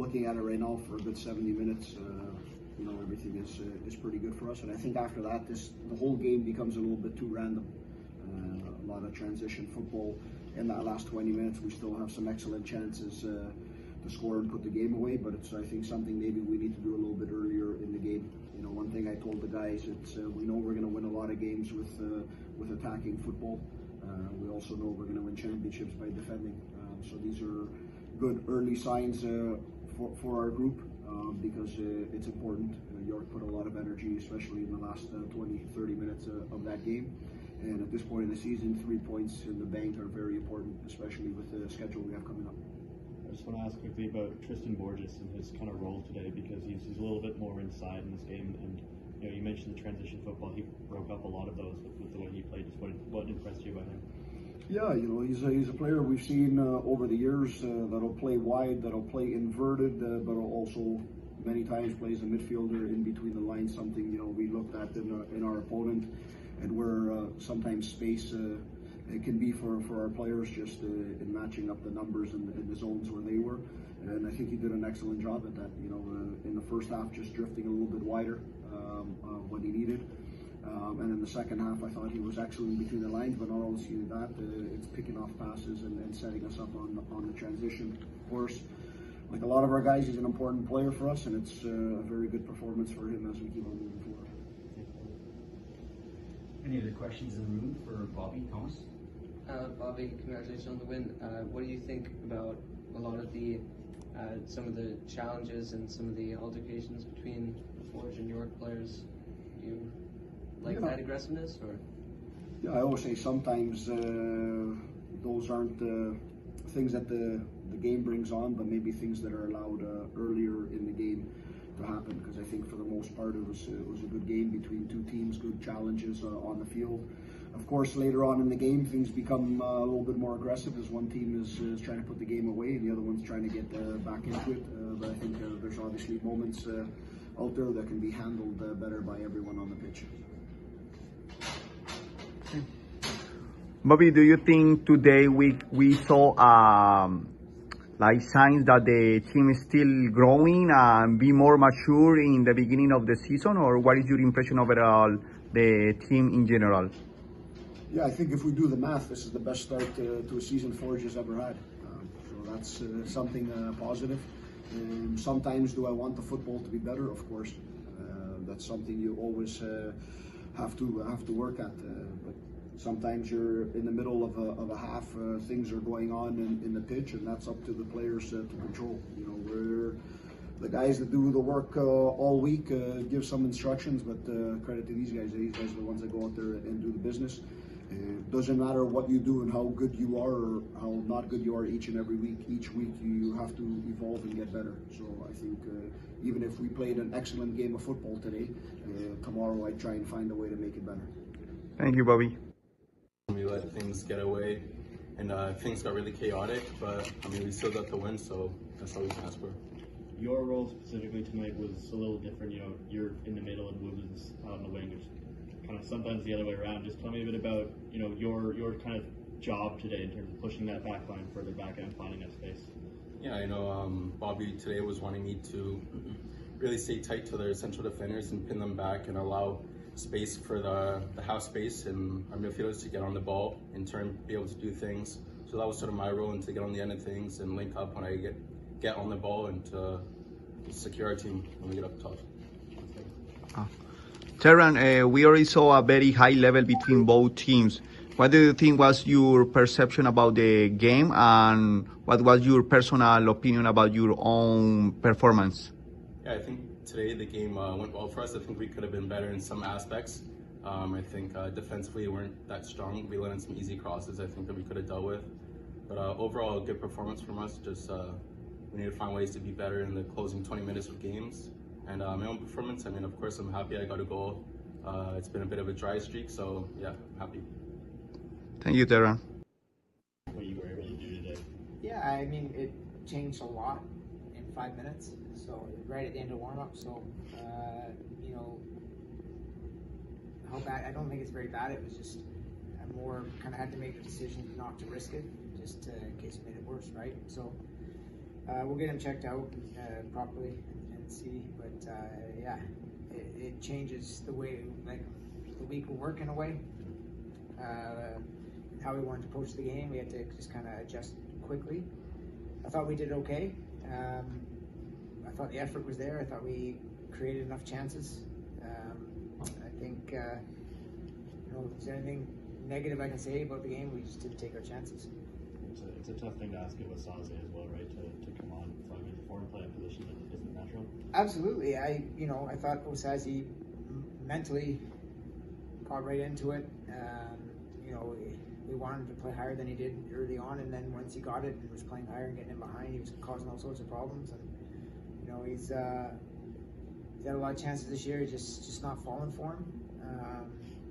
looking at it right now for a good 70 minutes. Everything is pretty good for us, and I think after that, the whole game becomes a little bit too random. A lot of transition football. In that last 20 minutes, we still have some excellent chances to score and put the game away, but it's, I think, something maybe we need to do a little bit earlier in the game. One thing I told the guys, it's we know we're going to win a lot of games with attacking football. We also know we're going to win championships by defending. So these are good early signs for our group because it's important. York put a lot of energy, especially in the last 20-30 minutes of that game. And at this point in the season, 3 points in the bank are very important, especially with the schedule we have coming up. I just want to ask quickly about Tristan Borges and his kind of role today, because he's a little bit more inside in this game. And you mentioned the transition football. He broke up a lot of those with the way he played. Just what impressed you about him? Yeah, he's a player we've seen over the years that'll play wide, that'll play inverted, but also many times plays a midfielder in between the lines. Something we looked at in our opponent, and where sometimes space it can be for our players just in matching up the numbers in the zones where they were. And I think he did an excellent job at that. In the first half, just drifting a little bit wider when he needed. And in the second half, I thought he was excellent between the lines, but not only that, it's picking off passes and setting us up on the transition. Of course, like a lot of our guys, he's an important player for us, and it's a very good performance for him as we keep on moving forward. Any other questions in the room for Bobby, Thomas? Bobby, congratulations on the win. What do you think about a lot of the some of the challenges and some of the altercations between the Forge and York players? Do you like that aggressiveness, or? Yeah, I always say sometimes those aren't things that the game brings on, but maybe things that are allowed earlier in the game to happen. Because I think for the most part it was a good game between two teams, good challenges on the field. Of course, later on in the game, things become a little bit more aggressive as one team is trying to put the game away and the other one's trying to get back into it. But I think there's obviously moments out there that can be handled better by everyone on the pitch. Bobby, do you think today we saw like signs that the team is still growing and be more mature in the beginning of the season, or what is your impression overall the team in general? Yeah, I think if we do the math, this is the best start to a season Forge has ever had. So that's something positive. Sometimes do I want the football to be better? Of course. That's something you always have to work at. But sometimes you're in the middle of a half, things are going on in the pitch, and that's up to the players to control. We're the guys that do the work all week, give some instructions, but credit to these guys. These guys are the ones that go out there and do the business. It doesn't matter what you do and how good you are or how not good you are each and every week. Each week you have to evolve and get better. So I think even if we played an excellent game of football today, tomorrow I try and find a way to make it better. Thank you, Bobby. We let things get away and things got really chaotic, but we still got the win, so that's all we can ask for. Your role specifically tonight was a little different. You're in the middle and Woodlands out on the wing, which kind of sometimes the other way around. Just tell me a bit about your kind of job today in terms of pushing that back line further back and finding that space. Yeah, I know Bobby today was wanting me to really stay tight to their central defenders and pin them back and allow space for the half space and our midfielders to get on the ball in turn be able to do things. So that was sort of my role, and to get on the end of things and link up when I get on the ball and to secure our team when we get up top. Terran, we already saw a very high level between both teams. What do you think was your perception about the game, and what was your personal opinion about your own performance? Yeah, I think today the game went well for us. I think we could have been better in some aspects. I think defensively we weren't that strong. We let in some easy crosses I think that we could have dealt with. But overall, a good performance from us. Just we need to find ways to be better in the closing 20 minutes of games. And my own performance, of course I'm happy I got a goal. It's been a bit of a dry streak, so yeah, I'm happy. Thank you, Terran. What you were able to do today? Yeah, it changed a lot in 5 minutes. So right at the end of warm-up, so how bad? I don't think it's very bad. It was just more kind of had to make the decision not to risk it, just in case it made it worse, right? So We'll get him checked out properly and see. But yeah, it changes the way, like, the week will work in a way. How we wanted to approach the game, we had to just kind of adjust quickly. I thought we did okay. I thought the effort was there. I thought we created enough chances. I think, you know, if there's anything negative I can say about the game, we just didn't take our chances. It's a tough thing to ask it with Saze as well, right? To come on 5 minutes before and play a position that isn't natural. Absolutely. I thought Osaze mentally got right into it. You know, we wanted him to play higher than he did early on, and then once he got it and was playing higher and getting in behind, he was causing all sorts of problems. And you know, he's had a lot of chances this year, just not falling for him.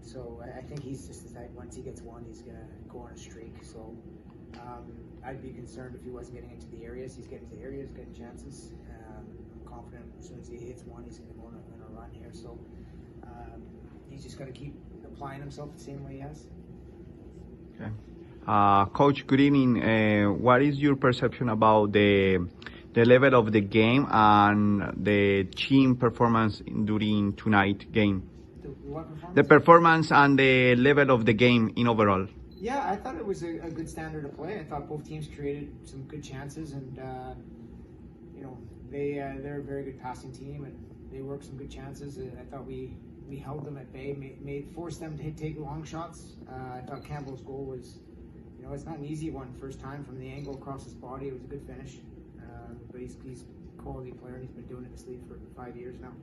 So I think he's just the type, once he gets one, he's gonna go on a streak. So I'd be concerned if he wasn't getting into the areas. He's getting to the areas, getting chances. I'm confident as soon as he hits one, he's gonna go on a run here. So he's just gotta keep applying himself the same way he has. Okay. Coach, good evening. What is your perception about the level of the game and the team performance during tonight's game? What performance? The performance and the level of the game in overall. Yeah, I thought it was a good standard of play. I thought both teams created some good chances, and you know, they're a very good passing team, and they worked some good chances. I thought we held them at bay, forced them to take long shots. I thought Campbell's goal was, you know, it's not an easy one. First time from the angle across his body, it was a good finish. But he's a quality player, and he's been doing it in this league for 5 years now.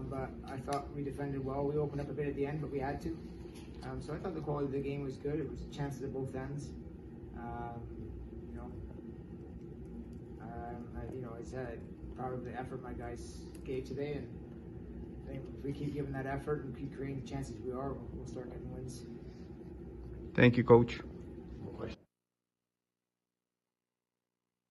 But I thought we defended well. We opened up a bit at the end, but we had to. So I thought the quality of the game was good. It was chances at both ends. You know, I said proud of the effort my guys gave today, and I think if we keep giving that effort and keep creating the chances we'll start getting wins. Thank you, Coach.